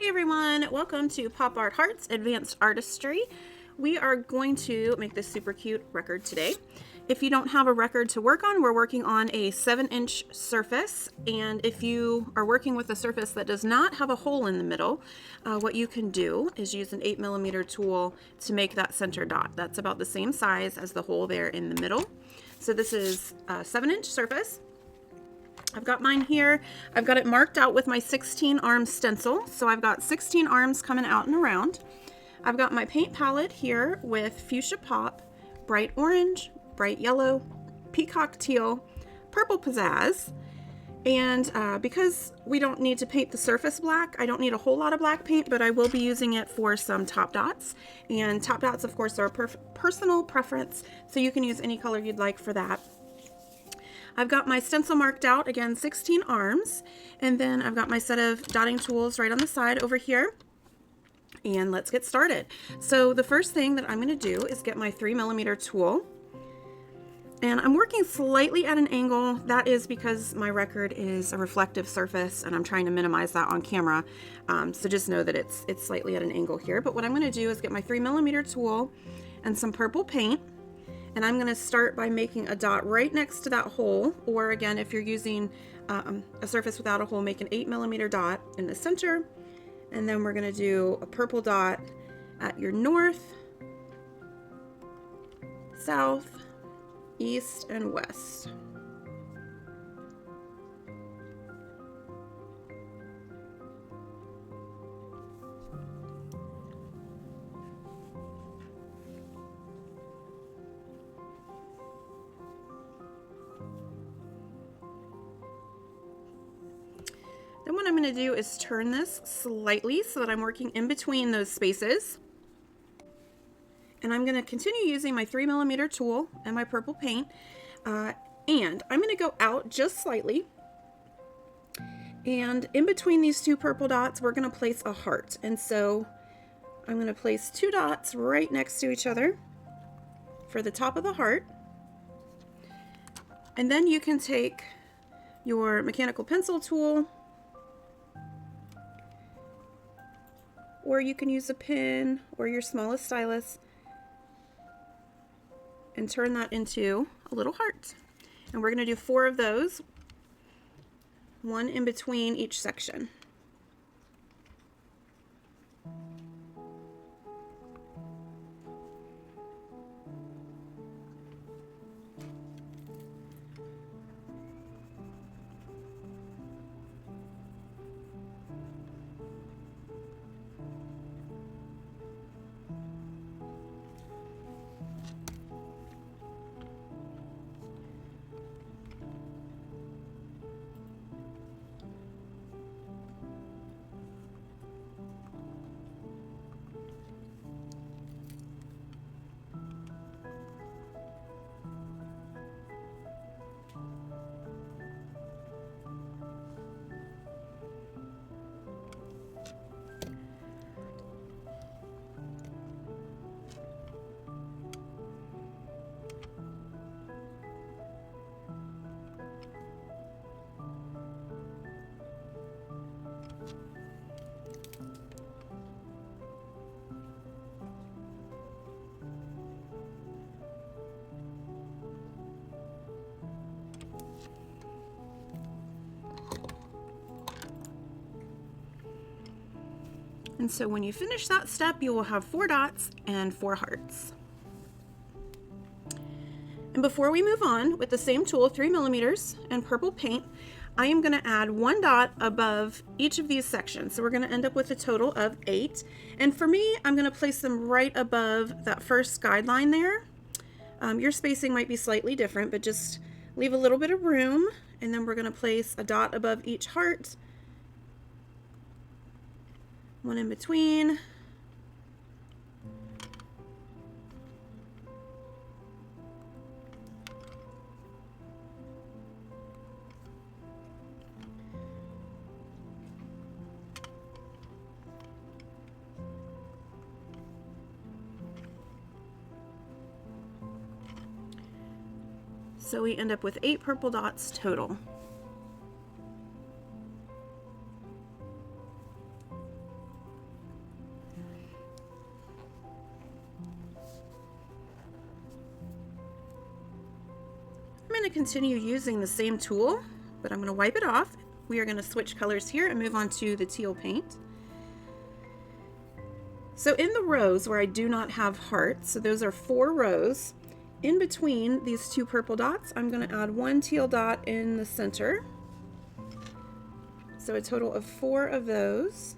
Hey everyone, welcome to Pop Art Hearts Advanced Artistry. We are going to make this super cute record today. If you don't have a record to work on, we're working on a 7-inch surface, and if you are working with a surface that does not have a hole in the middle, what you can do is use an 8mm tool to make that center dot. That's about the same size as the hole there in the middle. So this is a 7-inch surface. I've got mine here. I've got it marked out with my 16 arm stencil. So I've got 16 arms coming out and around. I've got my paint palette here with Fuchsia Pop, bright orange, bright yellow, Peacock Teal, purple Pizazz. And because we don't need to paint the surface black, I don't need a whole lot of black paint, but I will be using it for some top dots. And top dots, of course, are a personal preference, so you can use any color you'd like for that. I've got my stencil marked out, again 16 arms, and then I've got my set of dotting tools right on the side over here. And let's get started. So the first thing that I'm going to do is get my 3mm tool. And I'm working slightly at an angle. That is because my record is a reflective surface and I'm trying to minimize that on camera. So just know that it's slightly at an angle here. But what I'm going to do is get my 3mm tool and some purple paint. And I'm going to start by making a dot right next to that hole, or again, if you're using a surface without a hole, make an 8mm dot in the center. And then we're going to do a purple dot at your north, south, east, and west. Then what I'm going to do is turn this slightly so that I'm working in between those spaces. And I'm going to continue using my 3mm tool and my purple paint. And I'm going to go out just slightly. And in between these two purple dots, we're going to place a heart. And so I'm going to place two dots right next to each other for the top of the heart. And then you can take your mechanical pencil tool, or you can use a pen or your smallest stylus and turn that into a little heart. And we're going to do 4 of those, one in between each section. And so when you finish that step, you will have 4 dots and 4 hearts. And before we move on, with the same tool, 3mm and purple paint, I am going to add 1 dot above each of these sections. So we're going to end up with a total of 8. And for me, I'm going to place them right above that first guideline there. Your spacing might be slightly different, but just leave a little bit of room. And then we're going to place a dot above each heart, one in between. So we end up with 8 purple dots total. continue using the same tool, but I'm going to wipe it off. We are going to switch colors here and move on to the teal paint. So in the rows where I do not have hearts, so those are 4 rows, in between these 2 purple dots, I'm going to add 1 teal dot in the center. So a total of 4 of those.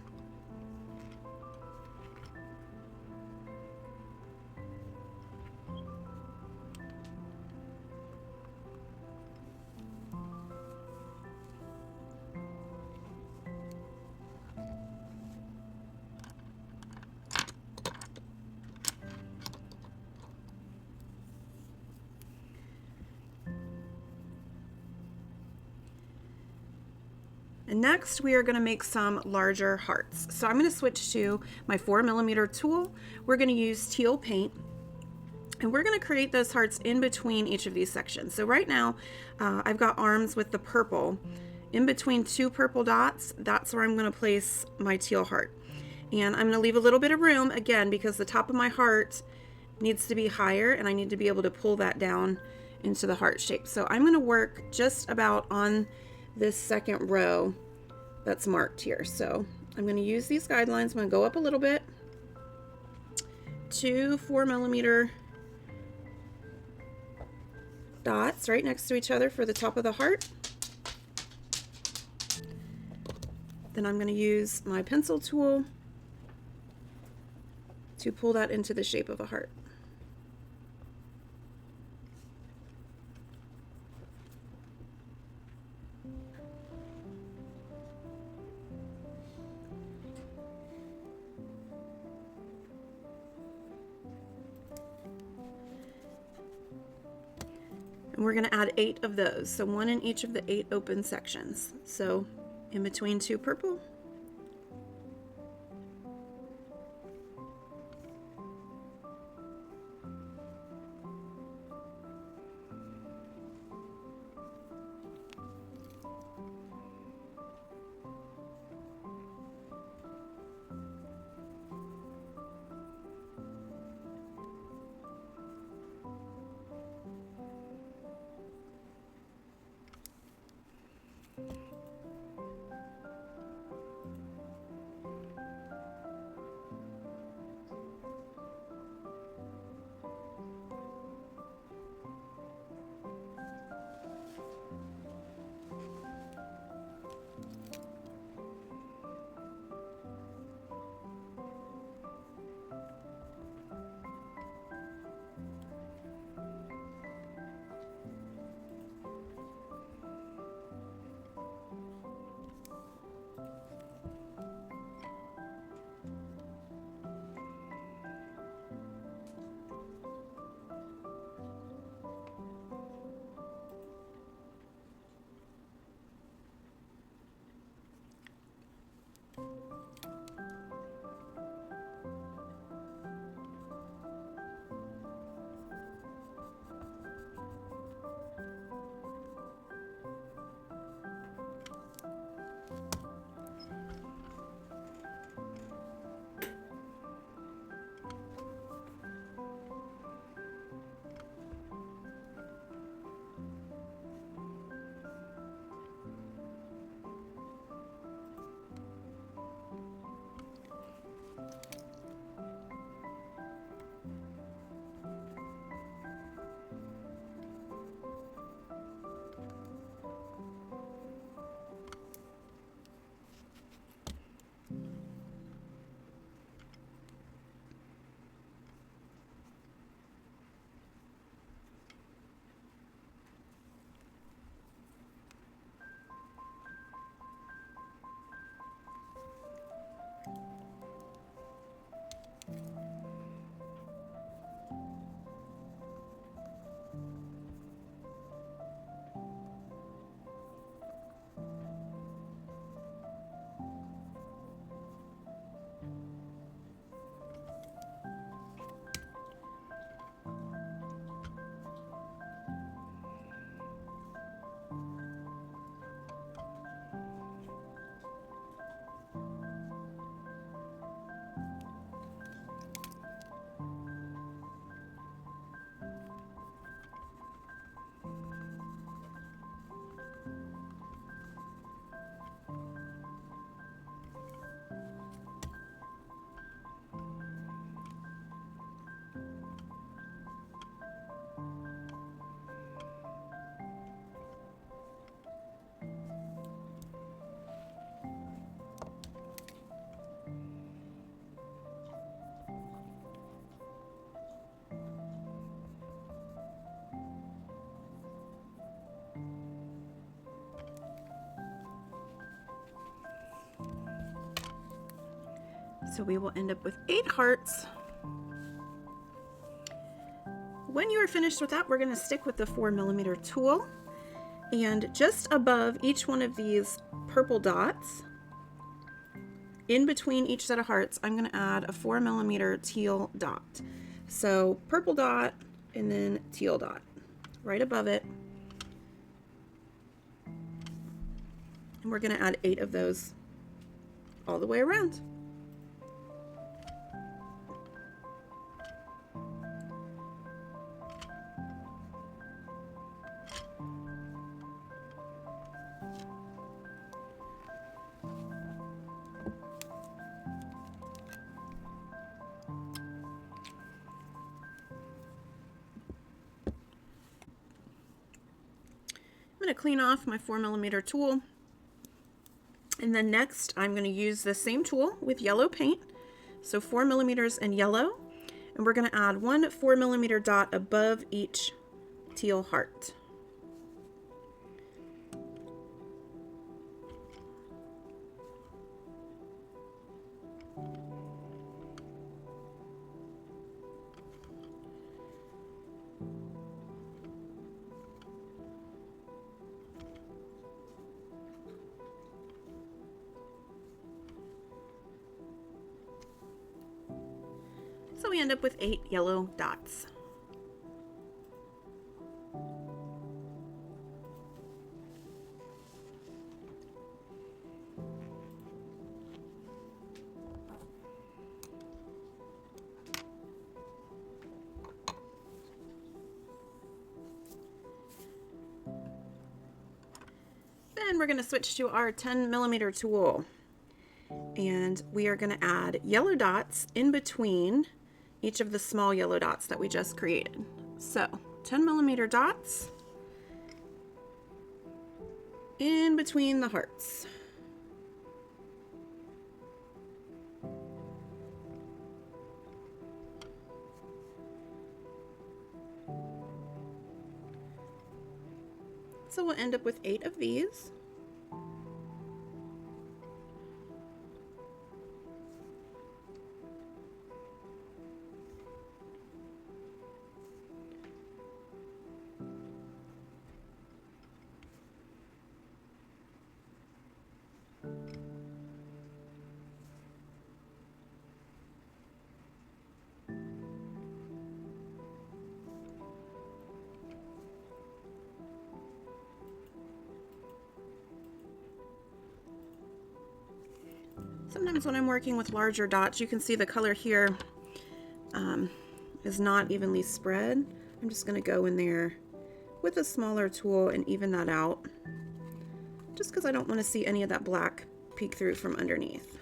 And next we are going to make some larger hearts. So I'm going to switch to my 4mm tool. We're going to use teal paint, and we're going to create those hearts in between each of these sections. So right now I've got arms with the purple. In between 2 purple dots, that's where I'm going to place my teal heart. And I'm going to leave a little bit of room, again, because the top of my heart needs to be higher and I need to be able to pull that down into the heart shape. So I'm going to work just about on this second row that's marked here. So I'm going to use these guidelines. I'm going to go up a little bit, 2 4mm dots right next to each other for the top of the heart. Then I'm going to use my pencil tool to pull that into the shape of a heart. And we're going to add 8 of those, so 1 in each of the 8 open sections. So in between 2 purple, So we will end up with 8 hearts. When you are finished with that, we're going to stick with the 4mm tool, and just above each one of these purple dots, in between each set of hearts, I'm going to add a 4mm teal dot. So purple dot and then teal dot right above it. And we're going to add 8 of those all the way around. I'm going to clean off my 4mm tool, and then next I'm going to use the same tool with yellow paint, so 4mm and yellow, and we're going to add one 4mm dot above each teal heart. So we end up with 8 yellow dots. Then we're going to switch to our 10mm tool, and we are going to add yellow dots in between each of the small yellow dots that we just created. So 10mm dots in between the hearts. So we'll end up with 8 of these. Sometimes when I'm working with larger dots, you can see the color here is not evenly spread. I'm just going to go in there with a smaller tool and even that out, just because I don't want to see any of that black peek through from underneath.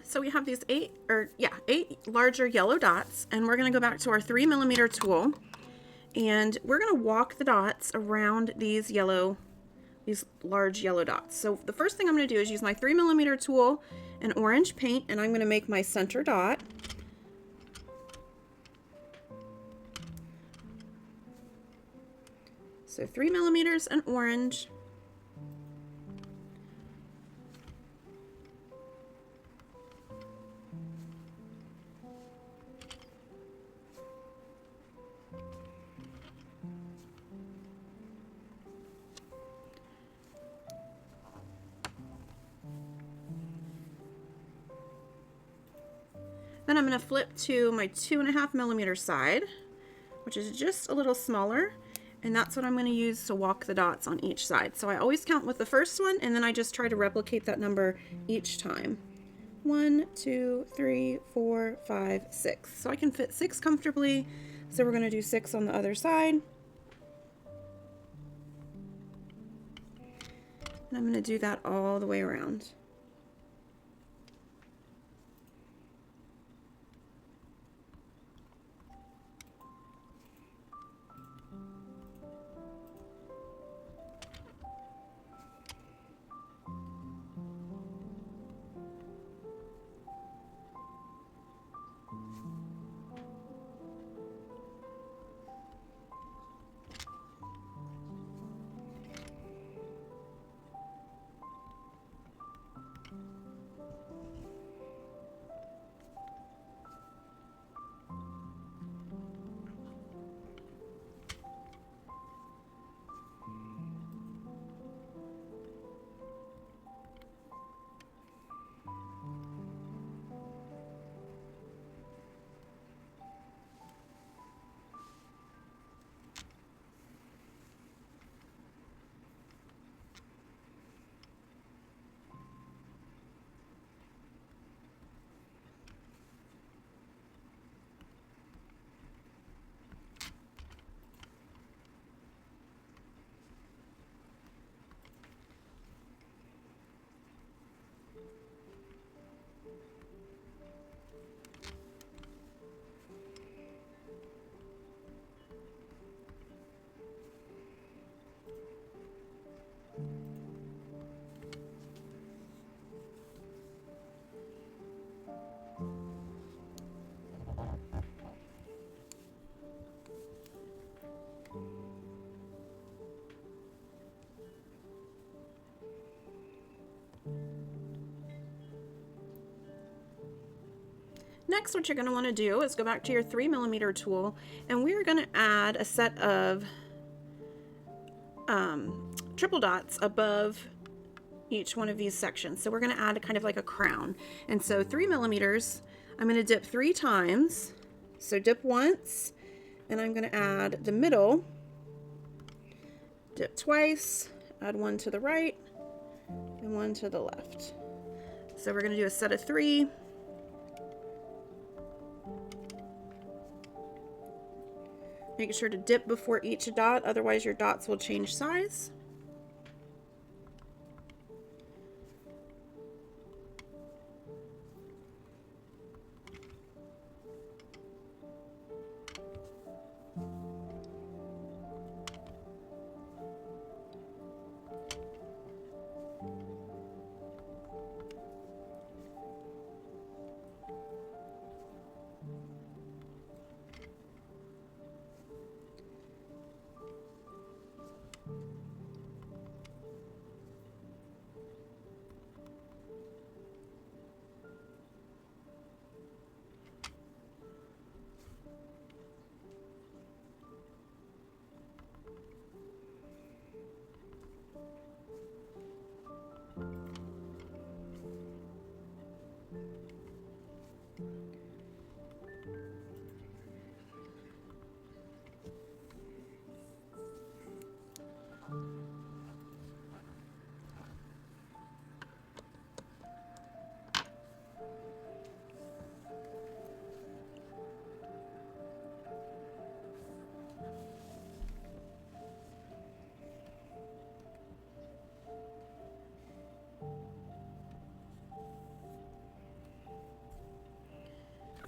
So we have these 8 larger yellow dots, and we're going to go back to our 3mm tool, and we're going to walk the dots around these large yellow dots. So the first thing I'm going to do is use my 3mm tool and orange paint, and I'm going to make my center dot. So 3mm and orange. Then I'm going to flip to my 2.5mm side, which is just a little smaller, and that's what I'm going to use to walk the dots on each side. So I always count with the first one, and then I just try to replicate that number each time. 1, 2, 3, 4, 5, 6. So I can fit 6 comfortably. So we're going to do 6 on the other side. And I'm going to do that all the way around. Next, what you're going to want to do is go back to your 3mm tool, and we're going to add a set of triple dots above each one of these sections. So we're going to add kind of like a crown. And so 3mm, I'm going to dip 3 times. So dip once, and I'm going to add the middle, dip twice, add 1 to the right, and 1 to the left. So we're going to do a set of 3. Make sure to dip before each dot, otherwise your dots will change size.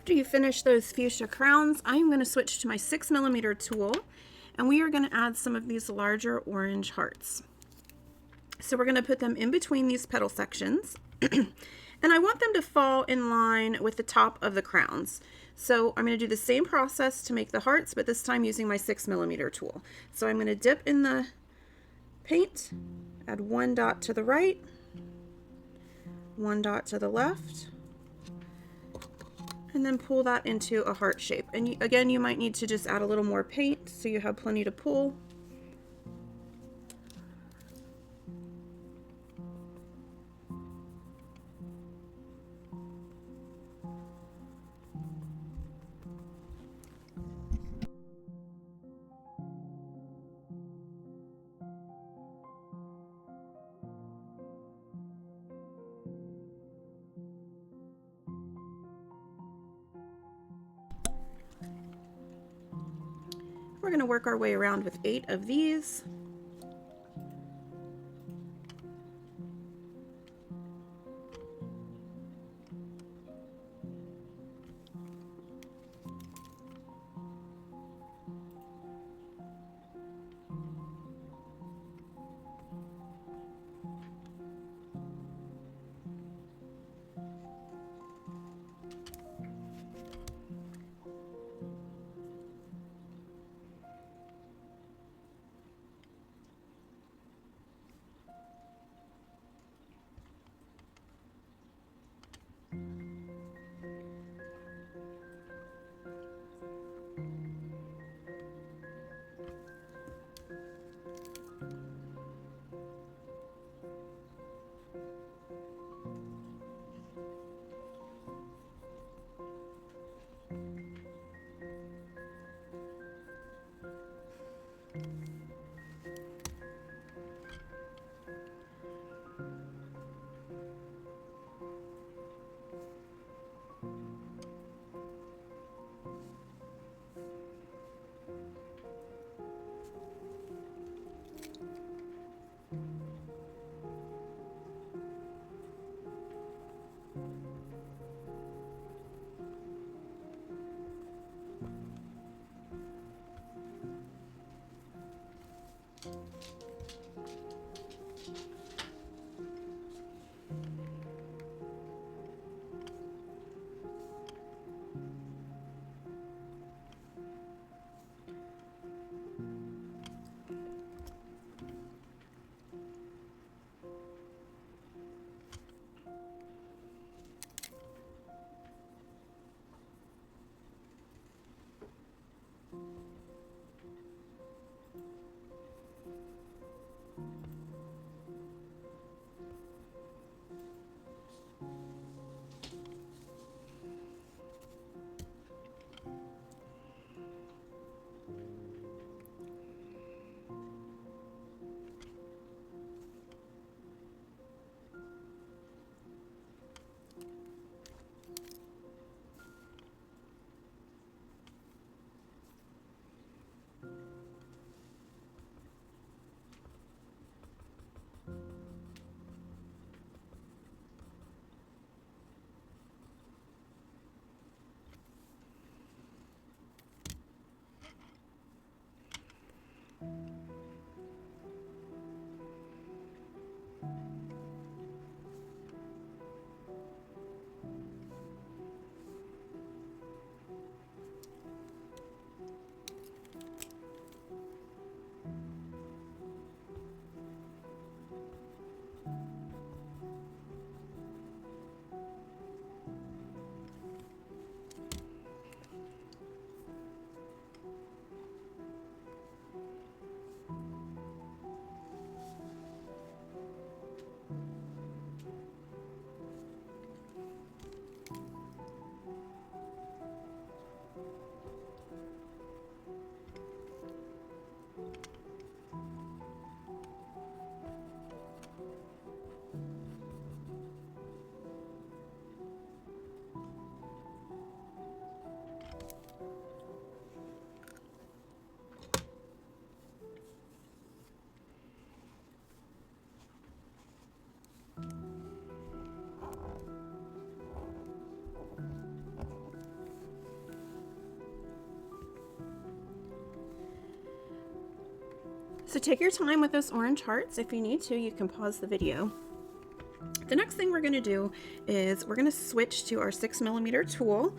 After you finish those fuchsia crowns, I'm going to switch to my 6mm tool, and we are going to add some of these larger orange hearts. So we're going to put them in between these petal sections, and I want them to fall in line with the top of the crowns. So I'm going to do the same process to make the hearts, but this time using my 6mm tool. So I'm going to dip in the paint, add 1 dot to the right, 1 dot to the left, and then pull that into a heart shape. And again, you might need to just add a little more paint so you have plenty to pull. We're going to work our way around with 8 of these. So take your time with those orange hearts. If you need to, you can pause the video. The next thing we're going to do is we're going to switch to our 6mm tool,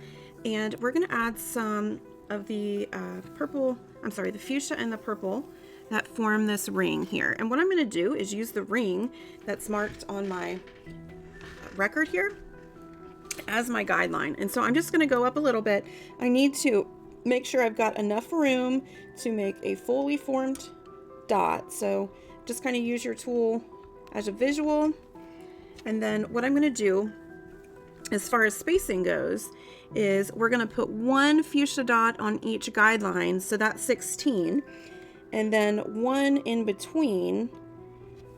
and we're going to add some of the the fuchsia and the purple that form this ring here. And what I'm going to do is use the ring that's marked on my record here as my guideline. And so I'm just going to go up a little bit. I need to make sure I've got enough room to make a fully formed dot. So just kind of use your tool as a visual. And then what I'm going to do as far as spacing goes is we're going to put one fuchsia dot on each guideline, so that's 16, and then one in between,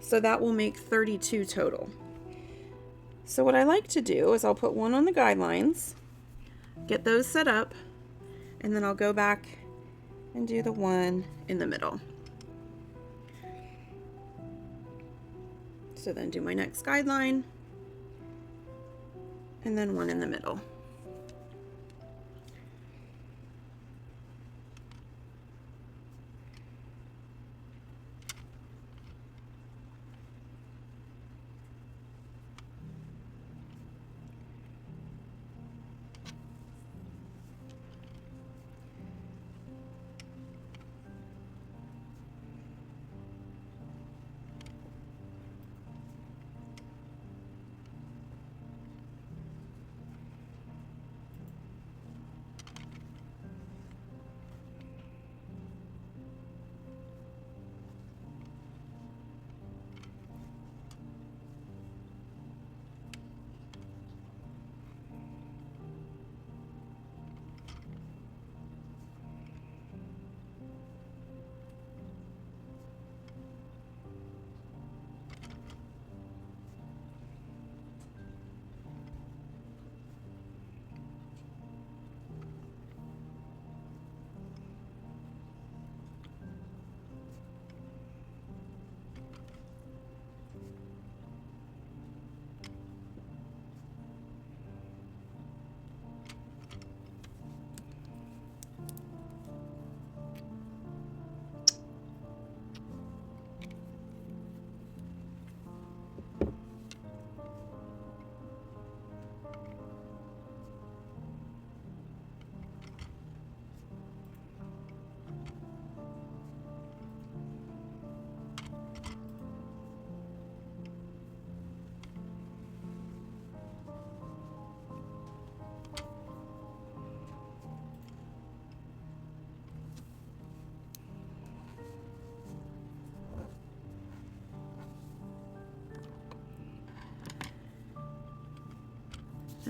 so that will make 32 total. So what I like to do is I'll put one on the guidelines, get those set up, and then I'll go back and do the one in the middle. So then do my next guideline and then one in the middle.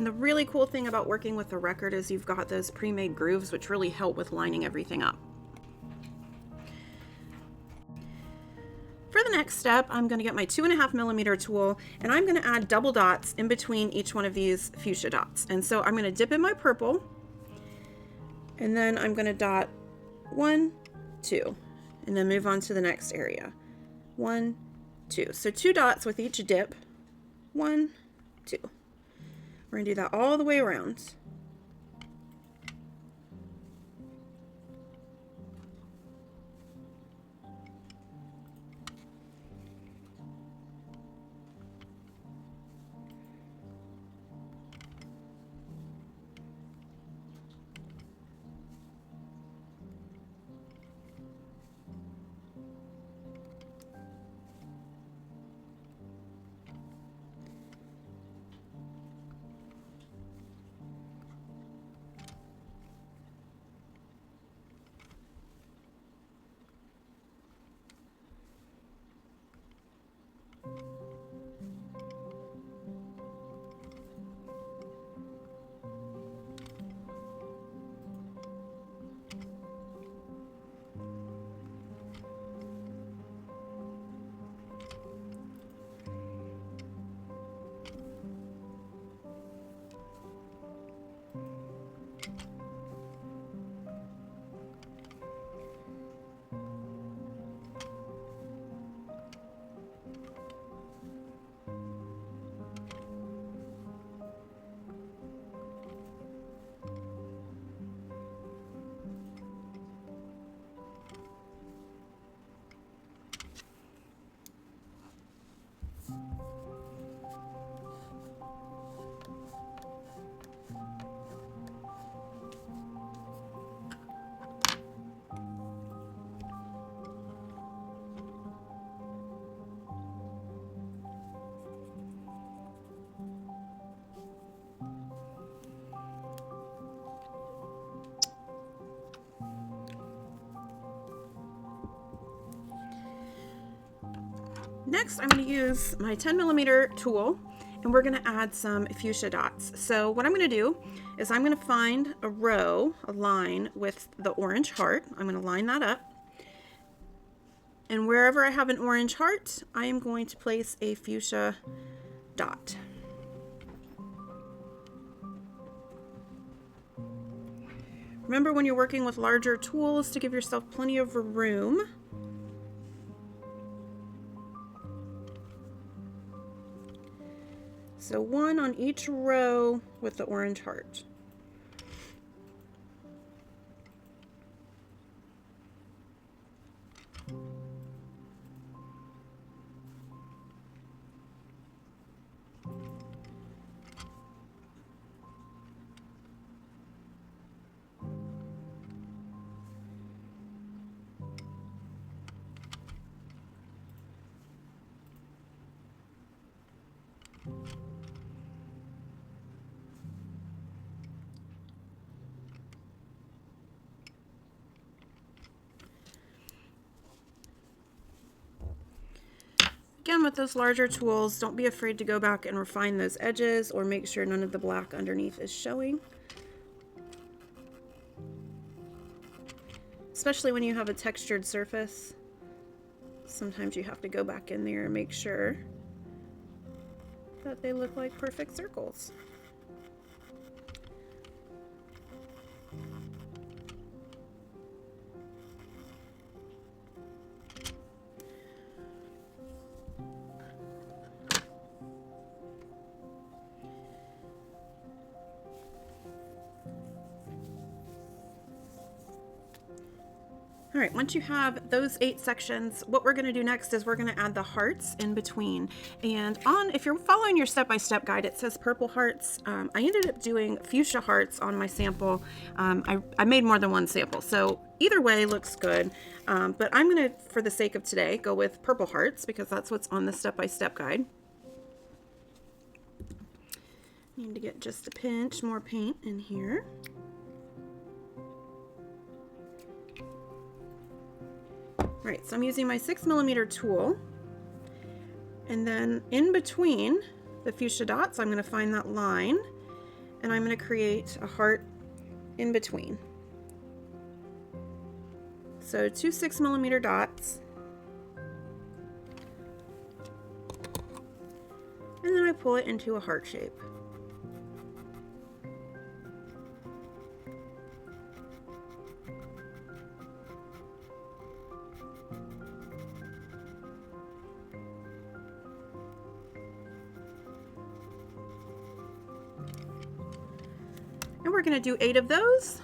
And the really cool thing about working with the record is you've got those pre-made grooves, which really help with lining everything up. For the next step, I'm going to get my 2.5mm tool and I'm going to add double dots in between each one of these fuchsia dots. And so I'm going to dip in my purple and then I'm going to dot 1, 2, and then move on to the next area. 1, 2. So 2 dots with each dip. 1, 2. We're going to do that all the way around. Next, I'm going to use my 10mm tool and we're going to add some fuchsia dots. So what I'm going to do is I'm going to find a row, a line with the orange heart. I'm going to line that up. And wherever I have an orange heart, I am going to place a fuchsia dot. Remember when you're working with larger tools to give yourself plenty of room. So one on each row with the orange heart. Again, with those larger tools, don't be afraid to go back and refine those edges or make sure none of the black underneath is showing. Especially when you have a textured surface, sometimes you have to go back in there and make sure that they look like perfect circles. All right, once you have those 8 sections, what we're gonna do next is we're gonna add the hearts in between. And if you're following your step-by-step guide, it says purple hearts. I ended up doing fuchsia hearts on my sample. I made more than one sample, so either way looks good. But I'm gonna, for the sake of today, go with purple hearts because that's what's on the step-by-step guide. Need to get just a pinch more paint in here. Right, so I'm using my 6mm tool, and then in between the fuchsia dots, I'm going to find that line, and I'm going to create a heart in between. So 2 6mm dots, and then I pull it into a heart shape. And we're going to do 8 of those.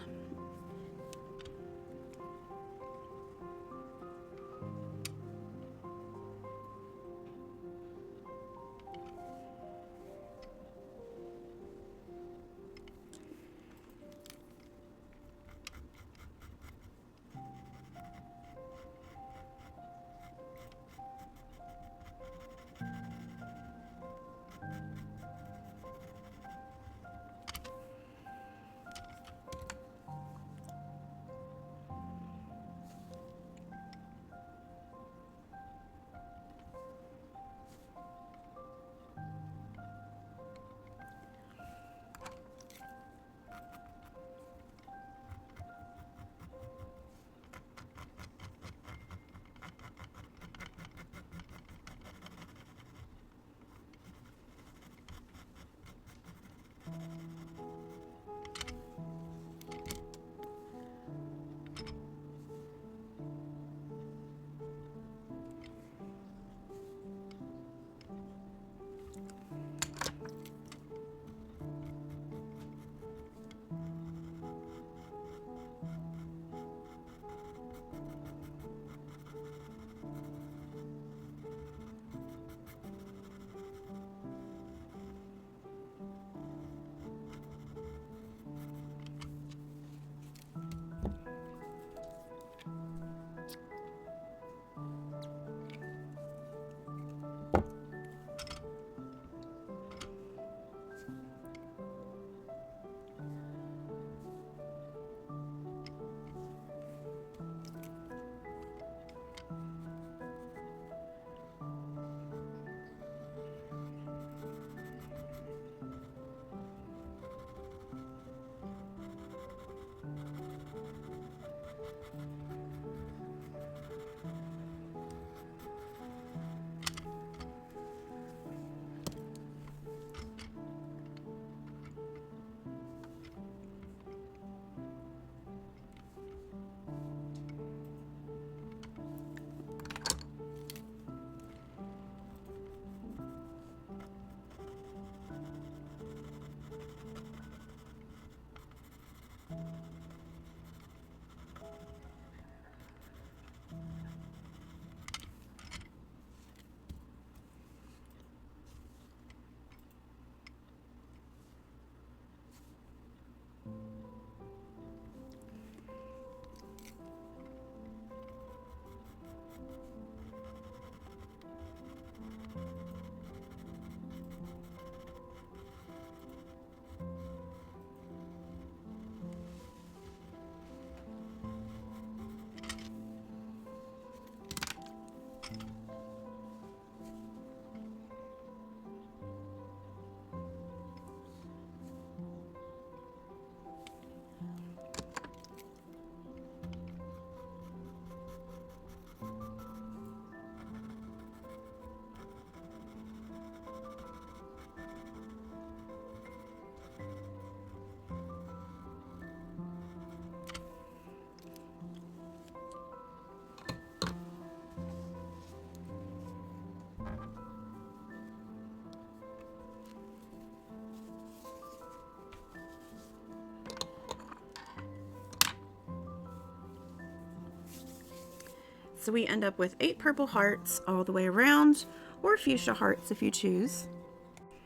So we end up with 8 purple hearts all the way around, or fuchsia hearts if you choose.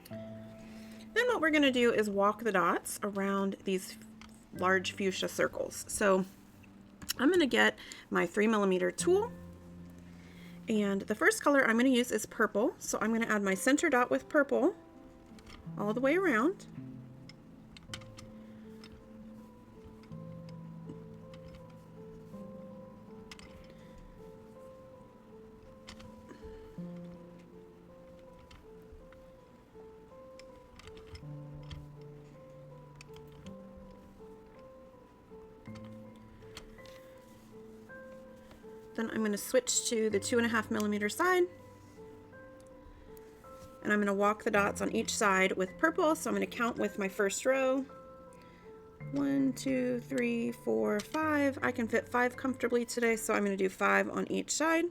Then what we're going to do is walk the dots around these large fuchsia circles. So I'm going to get my 3mm tool, and the first color I'm going to use is purple. So I'm going to add my center dot with purple all the way around. Then I'm going to switch to the 2.5mm side, and I'm going to walk the dots on each side with purple. So I'm going to count with my first row. 1, 2, 3, 4, 5. I can fit 5 comfortably today, so I'm going to do 5 on each side.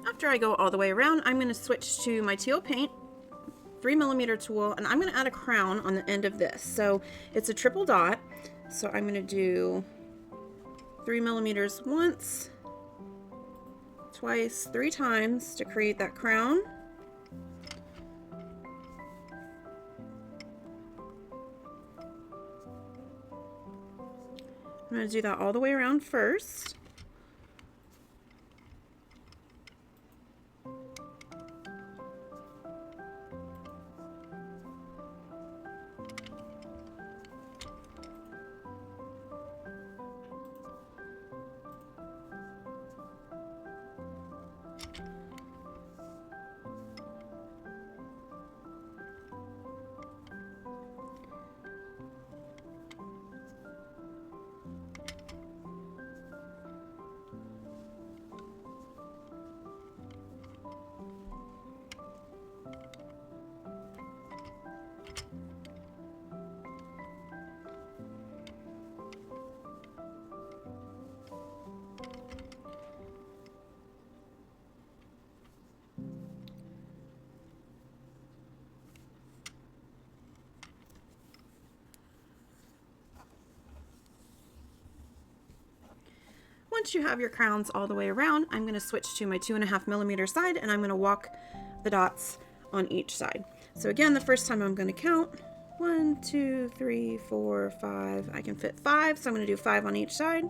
After I go all the way around, I'm going to switch to my teal paint, 3mm tool, and I'm going to add a crown on the end of this. So it's a triple dot, so I'm going to do 3mm once, twice, 3 times to create that crown. I'm going to do that all the way around first. Once you have your crowns all the way around, I'm going to switch to my 2.5mm side, and I'm going to walk the dots on each side. So again, the first time I'm going to count 1, 2, 3, 4, 5. I can fit 5, so I'm going to do 5 on each side.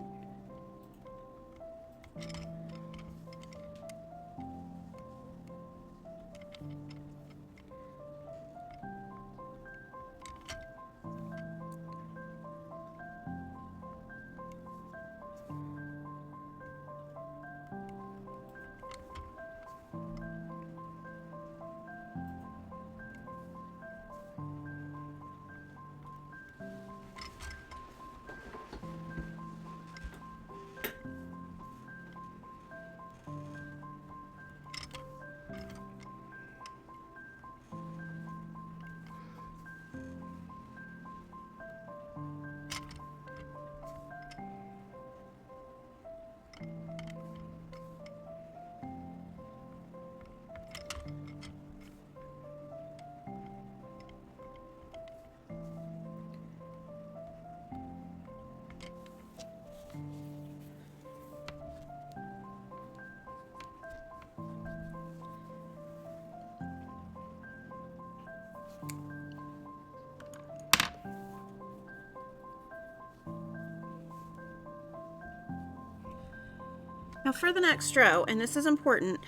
Now for the next row, and this is important,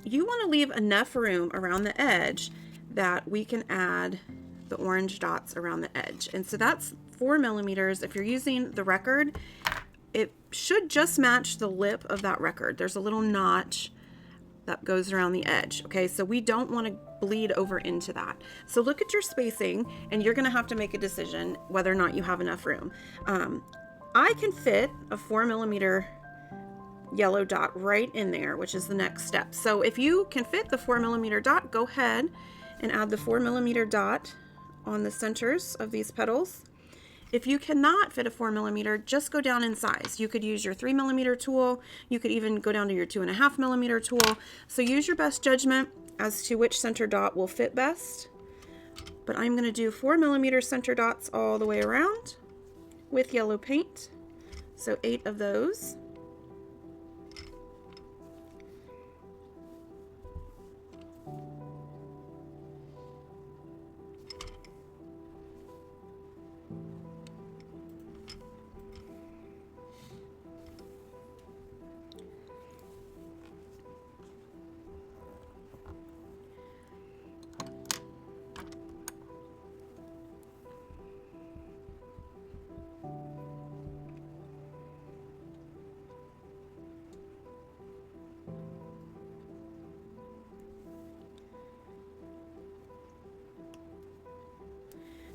you want to leave enough room around the edge that we can add the orange dots around the edge. And so that's 4 millimeters. If you're using the record, it should just match the lip of that record. There's a little notch that goes around the edge. Okay, so we don't want to bleed over into that. So look at your spacing, and you're going to have to make a decision whether or not you have enough room. I can fit a 4 millimeter yellow dot right in there, which is the next step. So if you can fit the 4 millimeter dot, go ahead and add the 4 millimeter dot on the centers of these petals. If you cannot fit a 4 millimeter, just go down in size. You could use your 3 millimeter tool. You could even go down to your 2.5 millimeter tool. So use your best judgment as to which center dot will fit best. But I'm going to do 4 millimeter center dots all the way around with yellow paint. So 8 of those.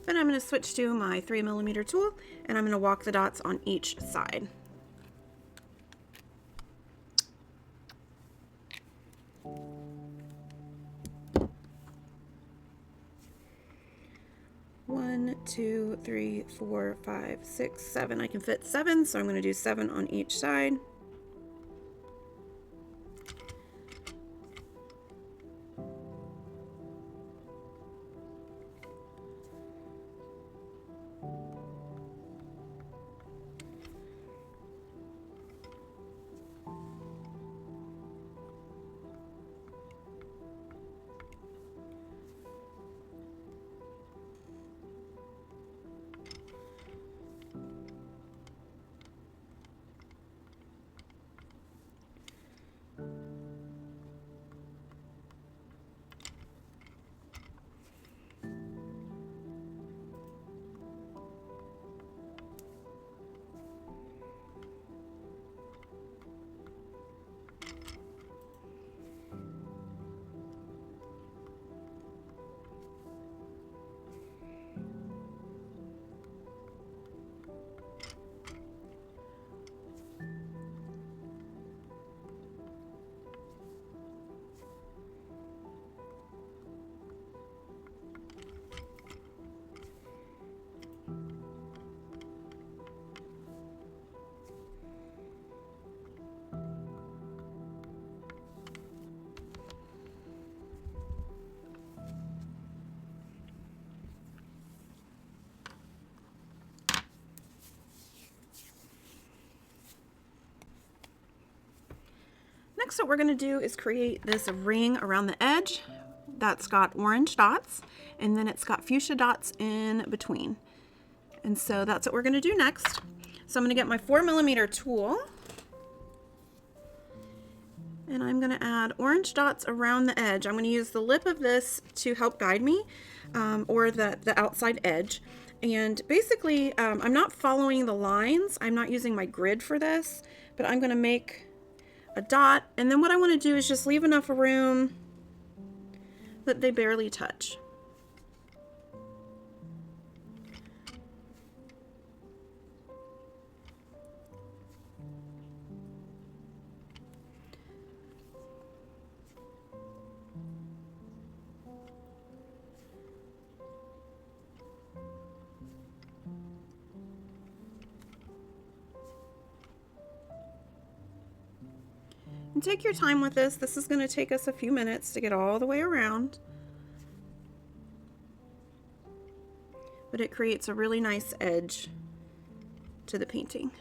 Then I'm going to switch to my 3 millimeter tool, and I'm going to walk the dots on each side. One, two, three, four, 5, 6, 7. I can fit 7, so I'm going to do 7 on each side. Next, what we're going to do is create this ring around the edge that's got orange dots, and then it's got fuchsia dots in between. And so that's what we're going to do next. So I'm going to get my 4 millimeter tool, and I'm going to add orange dots around the edge. I'm going to use the lip of this to help guide me, or the outside edge. And basically, I'm not following the lines. I'm not using my grid for this, but I'm going to make a dot, and then what I want to do is just leave enough room that they barely touch. And take your time with this. This is going to take us a few minutes to get all the way around. But it creates a really nice edge to the painting.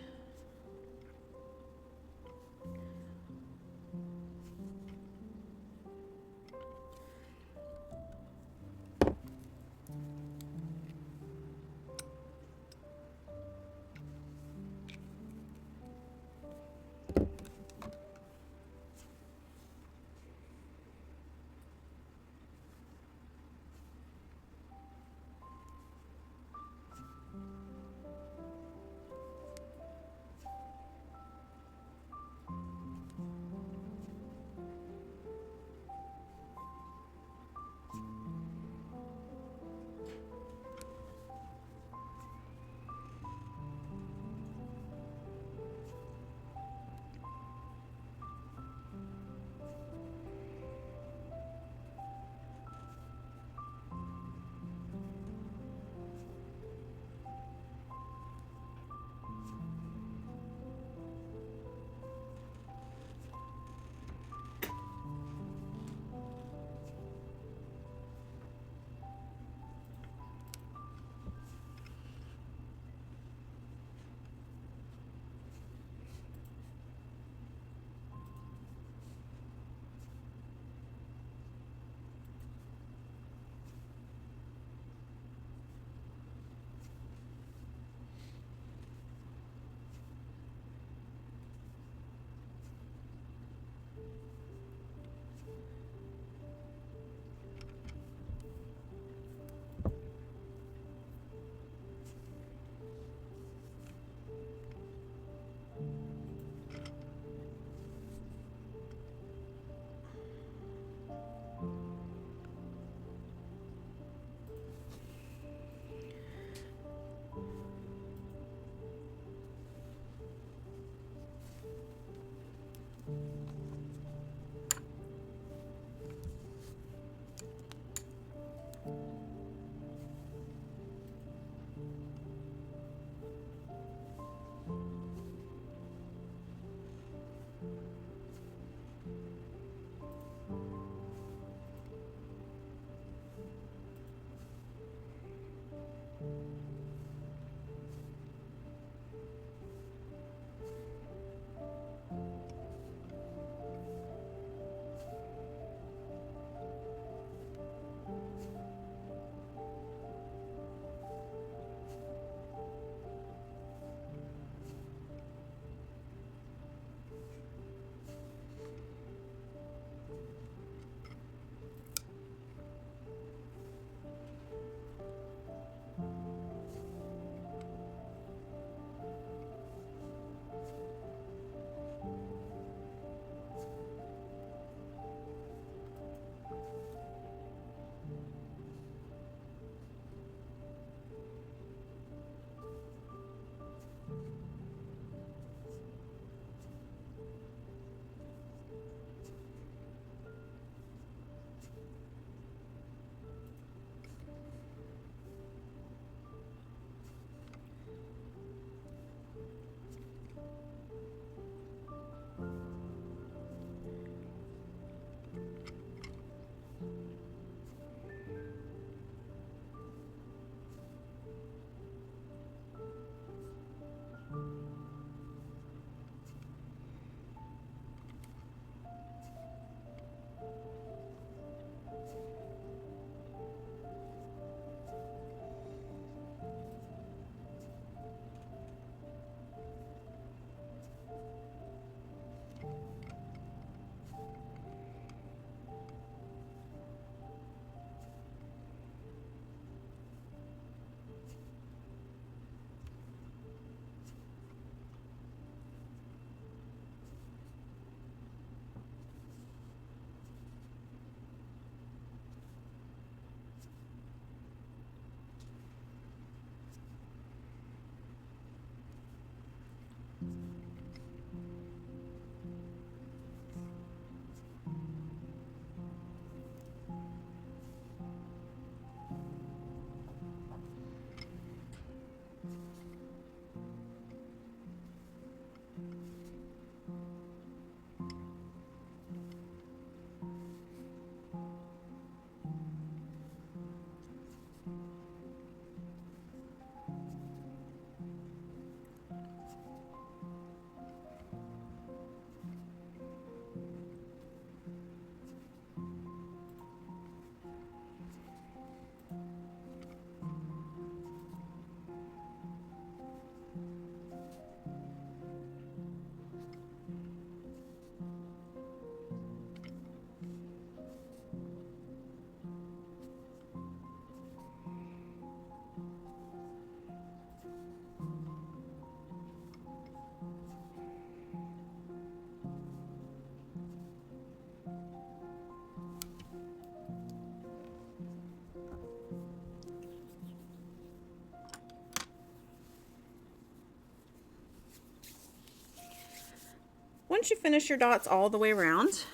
once you finish your dots all the way around,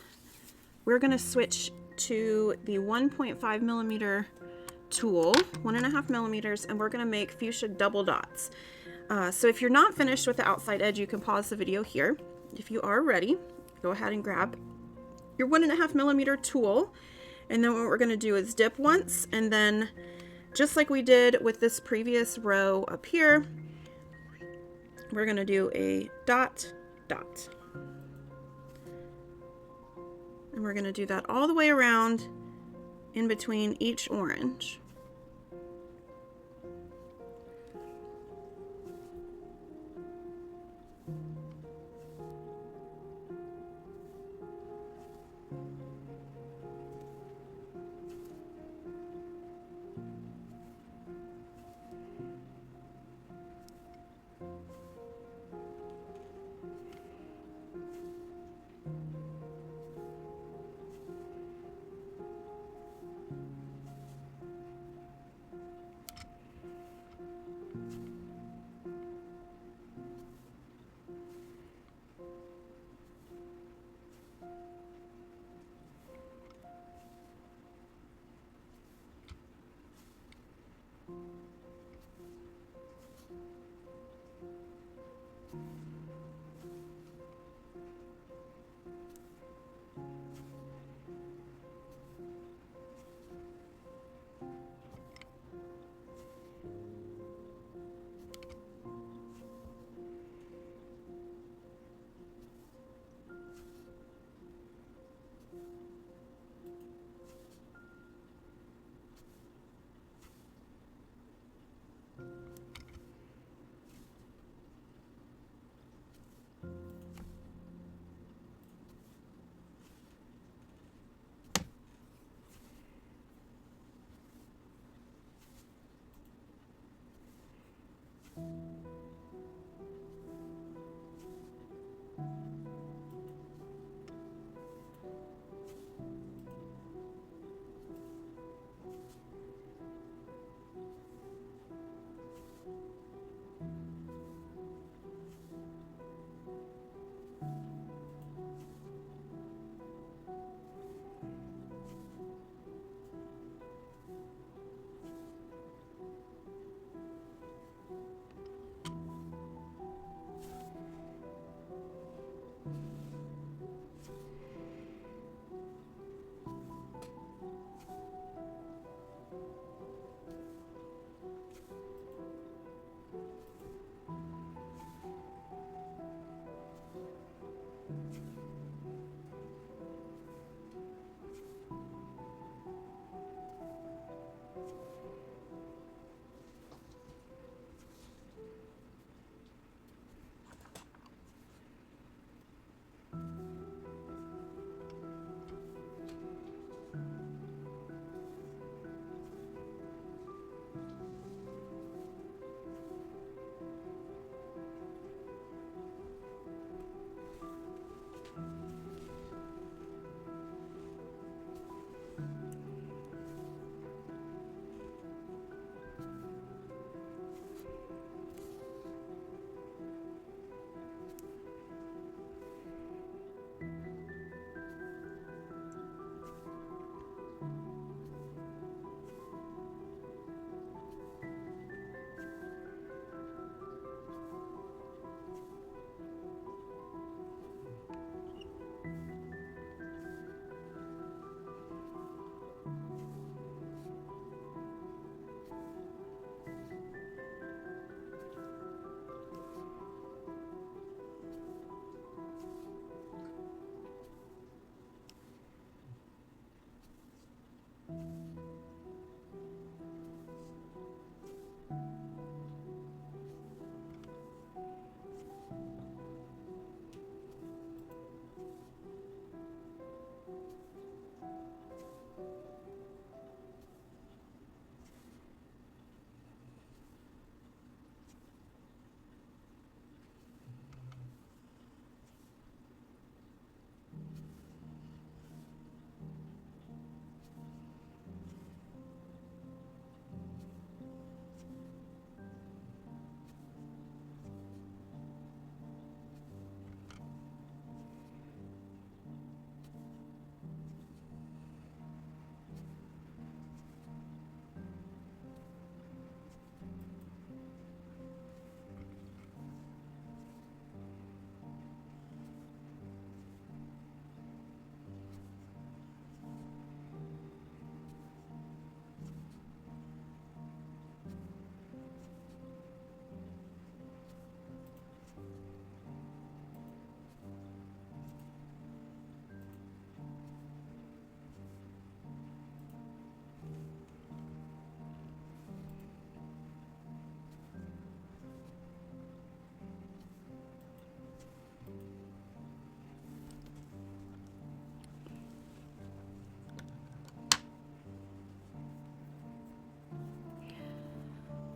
we're going to switch to the 1.5 millimeter tool, 1.5 millimeters, and we're going to make fuchsia double dots. So if you're not finished with the outside edge, you can pause the video here. If you are ready, go ahead and grab your 1.5 millimeter tool, and then what we're going to do is dip once, and then just like we did with this previous row up here, we're going to do a dot, dot. And we're going to do that all the way around in between each orange.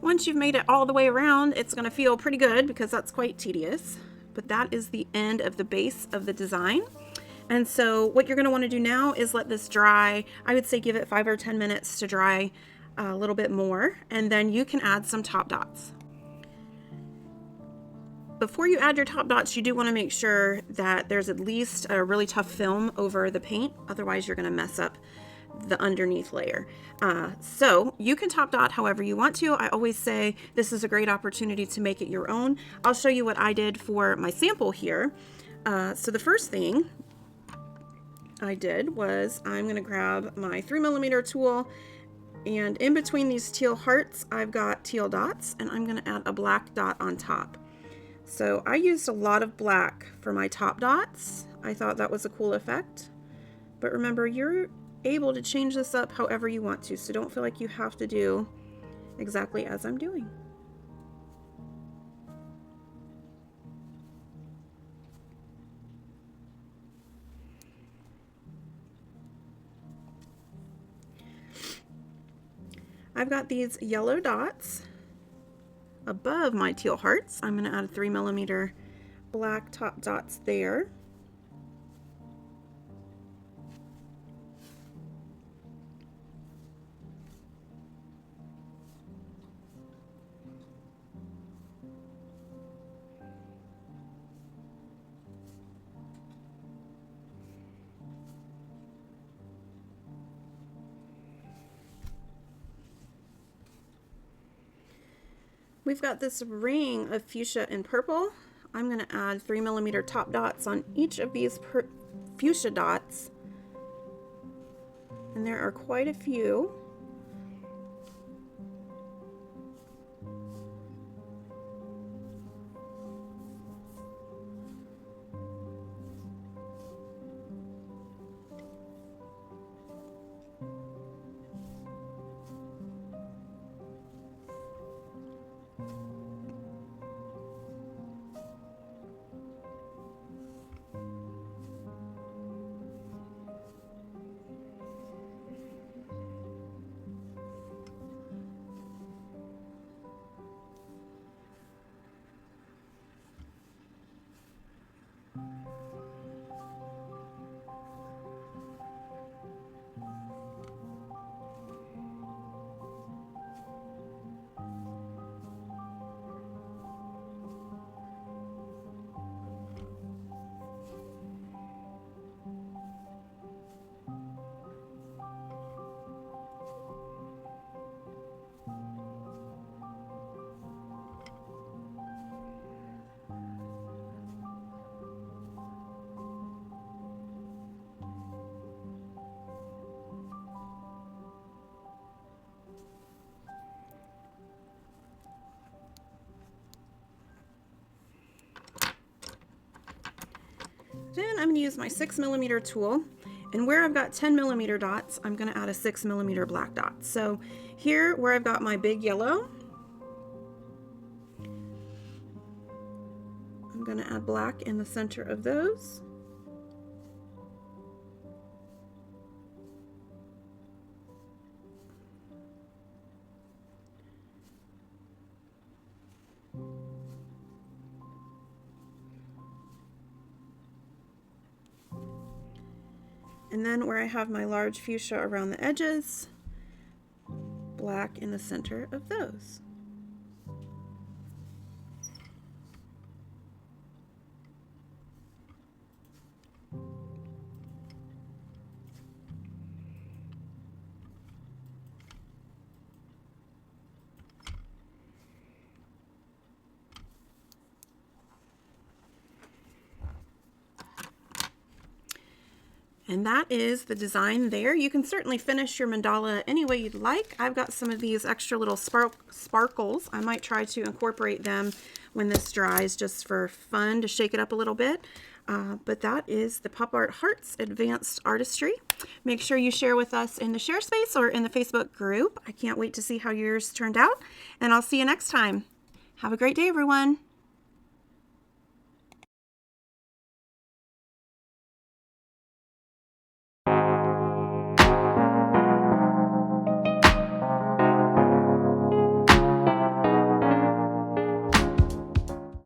Once you've made it all the way around, it's going to feel pretty good because that's quite tedious. But that is the end of the base of the design. And so what you're going to want to do now is let this dry. I would say give it 5 or 10 minutes to dry a little bit more, and then you can add some top dots. Before you add your top dots, you do want to make sure that there's at least a really tough film over the paint. Otherwise, you're going to mess up the underneath layer. So you can top dot however you want to. I always say this is a great opportunity to make it your own. I'll show you what I did for my sample here. So the first thing I did was I'm going to grab my 3mm tool, and in between these teal hearts I've got teal dots, and I'm going to add a black dot on top. So I used a lot of black for my top dots. I thought that was a cool effect, but remember, you're able to change this up however you want to, so don't feel like you have to do exactly as I'm doing. I've got these yellow dots above my teal hearts. I'm going to add a 3mm black top dots there. We've got this ring of fuchsia and purple. I'm going to add 3mm top dots on each of these fuchsia dots, and there are quite a few. Then I'm going to use my 6mm tool, and where I've got 10mm dots, I'm going to add a 6mm black dot. So here where I've got my big yellow, I'm going to add black in the center of those. And then where I have my large fuchsia around the edges, black in the center of those. And that is the design there. You can certainly finish your mandala any way you'd like. I've got some of these extra little sparkles. I might try to incorporate them when this dries just for fun to shake it up a little bit. But that is the Pop Art Hearts Advanced Artistry. Make sure you share with us in the share space or in the Facebook group. I can't wait to see how yours turned out. And I'll see you next time. Have a great day, everyone.